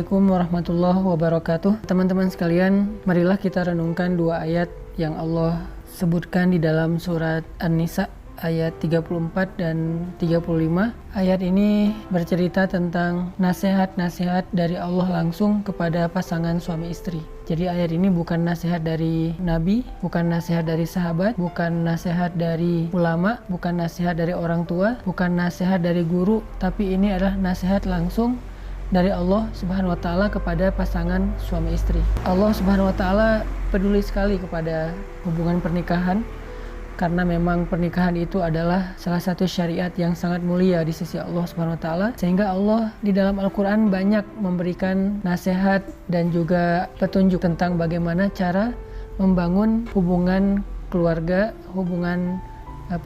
Assalamualaikum warahmatullahi wabarakatuh. Teman-teman sekalian, marilah kita renungkan dua ayat yang Allah sebutkan di dalam surat An-Nisa ayat 34 dan 35. Ayat ini bercerita tentang nasihat-nasihat dari Allah langsung kepada pasangan suami istri. Jadi ayat ini bukan nasihat dari Nabi, bukan nasihat dari sahabat, bukan nasihat dari ulama, bukan nasihat dari orang tua, bukan nasihat dari guru, tapi ini adalah nasihat langsung dari Allah Subhanahu wa taala kepada pasangan suami istri. Allah Subhanahu wa taala peduli sekali kepada hubungan pernikahan karena memang pernikahan itu adalah salah satu syariat yang sangat mulia di sisi Allah Subhanahu wa taala, sehingga Allah di dalam Al-Qur'an banyak memberikan nasihat dan juga petunjuk tentang bagaimana cara membangun hubungan keluarga, hubungan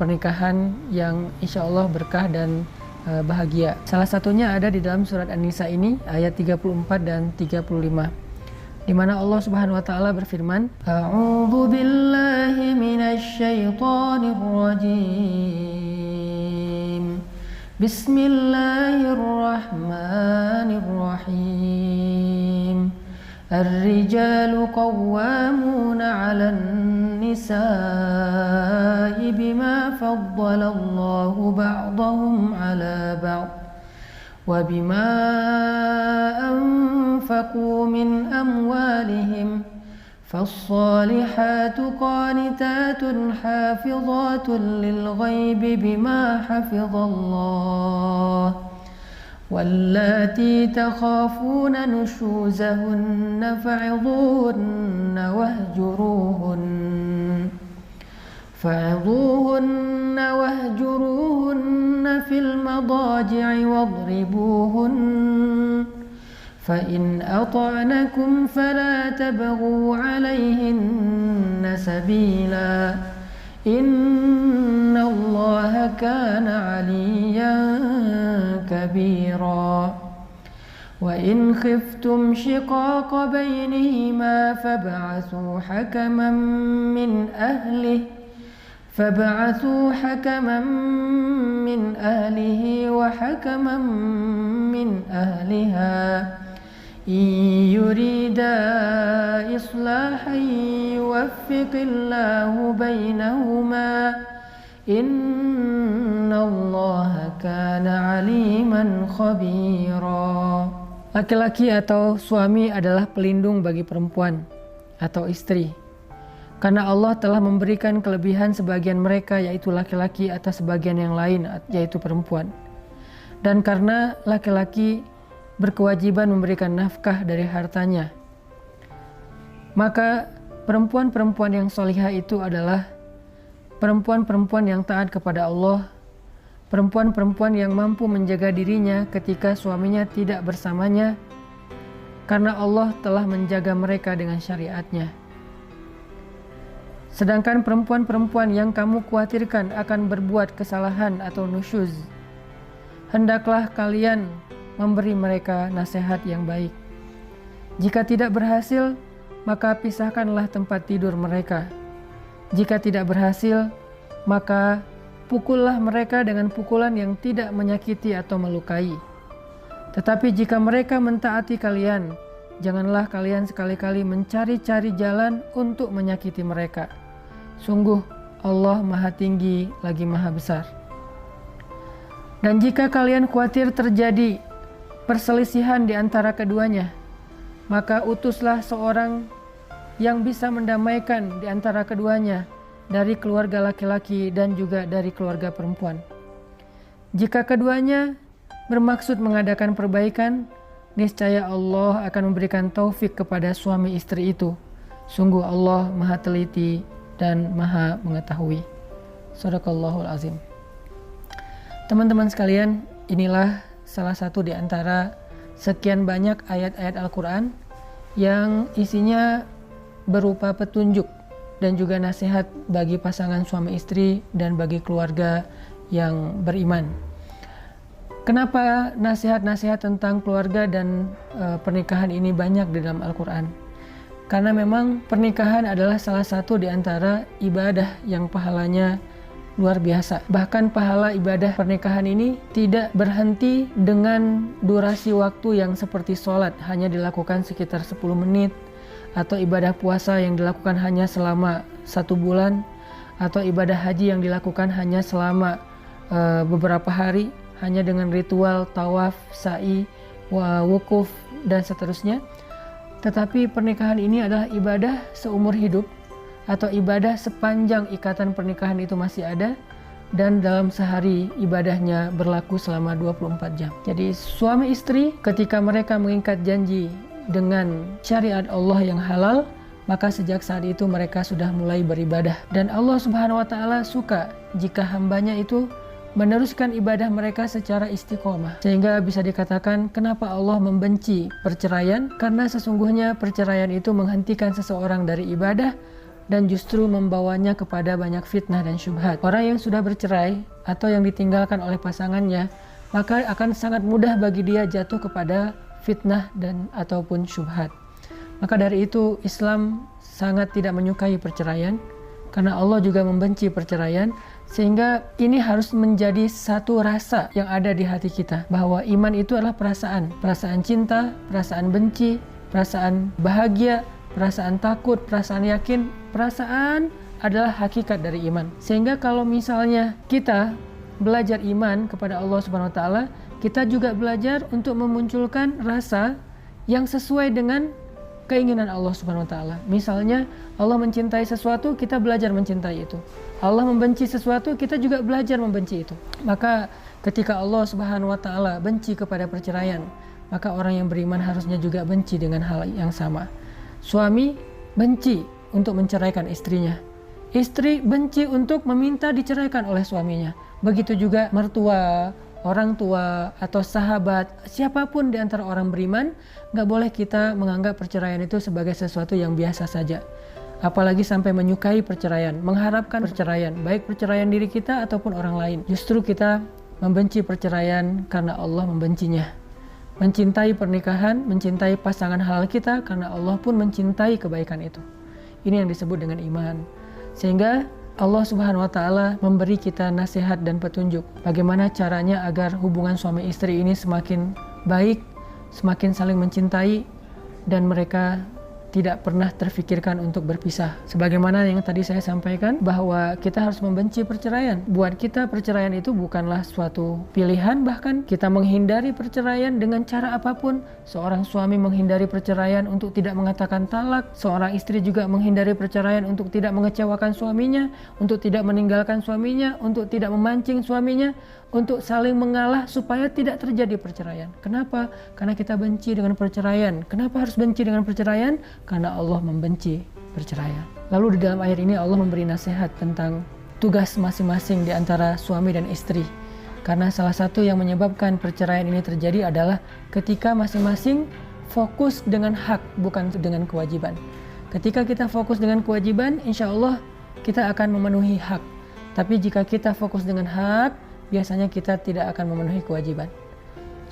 pernikahan yang insya Allah berkah dan bahagia. Salah satunya ada di dalam surat An-Nisa ini ayat 34 dan 35, di mana Allah Subhanahu wa taala berfirman, A'udzu billahi minasy syaithanir rajim. Bismillahirrahmanirrahim. Ar-rijalu qawwamuna 'alan nisa'i bima faddalallahu ba'dahum 'ala ba'd wa bima anfaqu min amwalihim fas-salihatu qanitatun hafizatun lil-ghaibi bima hafizallah wallati takhafuna nushuzahunna fa'idhuhunna wahjuruhunna fil madaji'i wadribuhun فإن أطعنكم فلا تبغوا عليهن سبيلا إن الله كان عليا كبيرا وإن خفتم شقاق بينهما فابعثوا حكما من أهله وحكما من أهلها إن يريدا إصلاحا يوفق الله بينهما إن الله كان عليما خبيرا. Laki-laki atau suami adalah pelindung bagi perempuan atau istri, karena Allah telah memberikan kelebihan sebagian mereka, yaitu laki-laki, atas sebagian yang lain, yaitu perempuan. Dan karena laki-laki berkewajiban memberikan nafkah dari hartanya, maka perempuan-perempuan yang solihah itu adalah perempuan-perempuan yang taat kepada Allah, perempuan-perempuan yang mampu menjaga dirinya ketika suaminya tidak bersamanya, karena Allah telah menjaga mereka dengan syariatnya. Sedangkan perempuan-perempuan yang kamu khawatirkan akan berbuat kesalahan atau nusyuz, hendaklah kalian memberi mereka nasihat yang baik. Jika tidak berhasil, maka pisahkanlah tempat tidur mereka. Jika tidak berhasil, maka pukullah mereka dengan pukulan yang tidak menyakiti atau melukai. Tetapi jika mereka mentaati kalian, janganlah kalian sekali-kali mencari-cari jalan untuk menyakiti mereka. Sungguh Allah Maha Tinggi lagi Maha Besar. Dan jika kalian khawatir terjadi perselisihan di antara keduanya, maka utuslah seorang yang bisa mendamaikan di antara keduanya dari keluarga laki-laki dan juga dari keluarga perempuan. Jika keduanya bermaksud mengadakan perbaikan, niscaya Allah akan memberikan taufik kepada suami istri itu. Sungguh Allah Maha Teliti dan Maha Mengetahui. Shadaqallahul Azim. Teman-teman sekalian, inilah salah satu di antara sekian banyak ayat-ayat Al-Quran yang isinya berupa petunjuk dan juga nasihat bagi pasangan suami istri dan bagi keluarga yang beriman. Kenapa nasihat-nasihat tentang keluarga dan pernikahan ini banyak di dalam Al-Quran? Karena memang pernikahan adalah salah satu di antara ibadah yang pahalanya luar biasa. Bahkan pahala ibadah pernikahan ini tidak berhenti dengan durasi waktu yang seperti sholat hanya dilakukan sekitar 10 menit, atau ibadah puasa yang dilakukan hanya selama 1 bulan, atau ibadah haji yang dilakukan hanya selama beberapa hari, hanya dengan ritual tawaf, sa'i, wukuf, dan seterusnya. Tetapi pernikahan ini adalah ibadah seumur hidup, atau ibadah sepanjang ikatan pernikahan itu masih ada, dan dalam sehari ibadahnya berlaku selama 24 jam. Jadi suami istri ketika mereka mengikat janji dengan syariat Allah yang halal, maka sejak saat itu mereka sudah mulai beribadah. Dan Allah Subhanahu wa Ta'ala suka jika hambanya itu meneruskan ibadah mereka secara istiqomah. Sehingga bisa dikatakan kenapa Allah membenci perceraian, karena sesungguhnya perceraian itu menghentikan seseorang dari ibadah dan justru membawanya kepada banyak fitnah dan syubhat. Orang yang sudah bercerai atau yang ditinggalkan oleh pasangannya, maka akan sangat mudah bagi dia jatuh kepada fitnah dan ataupun syubhat. Maka dari itu Islam sangat tidak menyukai perceraian, karena Allah juga membenci perceraian, sehingga ini harus menjadi satu rasa yang ada di hati kita, bahwa iman itu adalah perasaan cinta, perasaan benci, perasaan bahagia, perasaan takut, perasaan yakin. Perasaan adalah hakikat dari iman. Sehingga kalau misalnya kita belajar iman kepada Allah Subhanahu wa Ta'ala, kita juga belajar untuk memunculkan rasa yang sesuai dengan keinginan Allah Subhanahu wa Ta'ala. Misalnya Allah mencintai sesuatu, kita belajar mencintai itu. Allah membenci sesuatu, kita juga belajar membenci itu. Maka ketika Allah Subhanahu wa Ta'ala benci kepada perceraian, maka orang yang beriman harusnya juga benci dengan hal yang sama. Suami benci untuk menceraikan istrinya. Istri benci untuk meminta diceraikan oleh suaminya. Begitu juga mertua, orang tua, atau sahabat, siapapun di antara orang beriman, gak boleh kita menganggap perceraian itu sebagai sesuatu yang biasa saja. Apalagi sampai menyukai perceraian, mengharapkan perceraian, baik perceraian diri kita ataupun orang lain. Justru kita membenci perceraian karena Allah membencinya. Mencintai pernikahan, mencintai pasangan halal kita karena Allah pun mencintai kebaikan itu. Ini yang disebut dengan iman. Sehingga Allah Subhanahu wa Ta'ala memberi kita nasihat dan petunjuk bagaimana caranya agar hubungan suami istri ini semakin baik, semakin saling mencintai, dan mereka tidak pernah terfikirkan untuk berpisah. Sebagaimana yang tadi saya sampaikan, bahwa kita harus membenci perceraian. Buat kita perceraian itu bukanlah suatu pilihan, bahkan kita menghindari perceraian dengan cara apapun. Seorang suami menghindari perceraian untuk tidak mengatakan talak, seorang istri juga menghindari perceraian untuk tidak mengecewakan suaminya, untuk tidak meninggalkan suaminya, untuk tidak memancing suaminya, untuk saling mengalah supaya tidak terjadi perceraian. Kenapa? Karena kita benci dengan perceraian. Kenapa harus benci dengan perceraian? Karena Allah membenci perceraian. Lalu di dalam ayat ini Allah memberi nasihat tentang tugas masing-masing di antara suami dan istri. Karena salah satu yang menyebabkan perceraian ini terjadi adalah ketika masing-masing fokus dengan hak, bukan dengan kewajiban. Ketika kita fokus dengan kewajiban, insya Allah kita akan memenuhi hak. Tapi jika kita fokus dengan hak, biasanya kita tidak akan memenuhi kewajiban.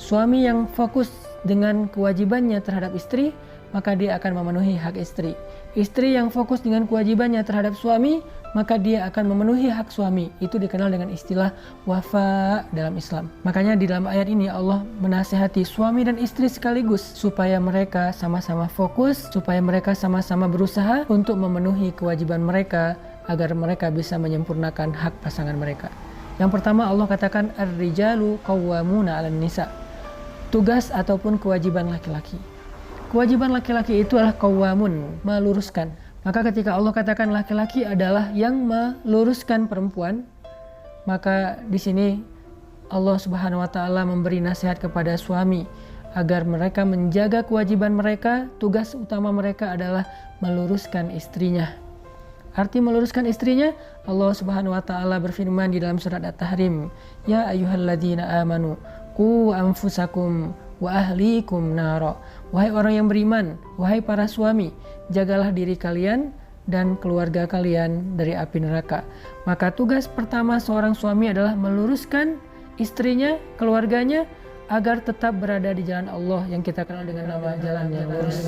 Suami yang fokus dengan kewajibannya terhadap istri, maka dia akan memenuhi hak istri. Istri yang fokus dengan kewajibannya terhadap suami, maka dia akan memenuhi hak suami. Itu dikenal dengan istilah wafa dalam Islam. Makanya di dalam ayat ini Allah menasihati suami dan istri sekaligus supaya mereka sama-sama fokus, supaya mereka sama-sama berusaha untuk memenuhi kewajiban mereka agar mereka bisa menyempurnakan hak pasangan mereka. Yang pertama Allah katakan ar-rijalu qawwamuna 'alan nisa. Tugas ataupun kewajiban laki-laki. Kewajiban laki-laki itu adalah qawwamun, meluruskan. Maka ketika Allah katakan laki-laki adalah yang meluruskan perempuan, maka di sini Allah Subhanahu wa Ta'ala memberi nasihat kepada suami agar mereka menjaga kewajiban mereka. Tugas utama mereka adalah meluruskan istrinya. Arti meluruskan istrinya, Allah Subhanahu wa Ta'ala berfirman di dalam surat At-Tahrim, ya ayyuhalladzina amanu qu anfusakum wa ahlikum nara. Wahai orang yang beriman, wahai para suami, jagalah diri kalian dan keluarga kalian dari api neraka. Maka tugas pertama seorang suami adalah meluruskan istrinya, keluarganya, agar tetap berada di jalan Allah yang kita kenal dengan nama jalan yang lurus.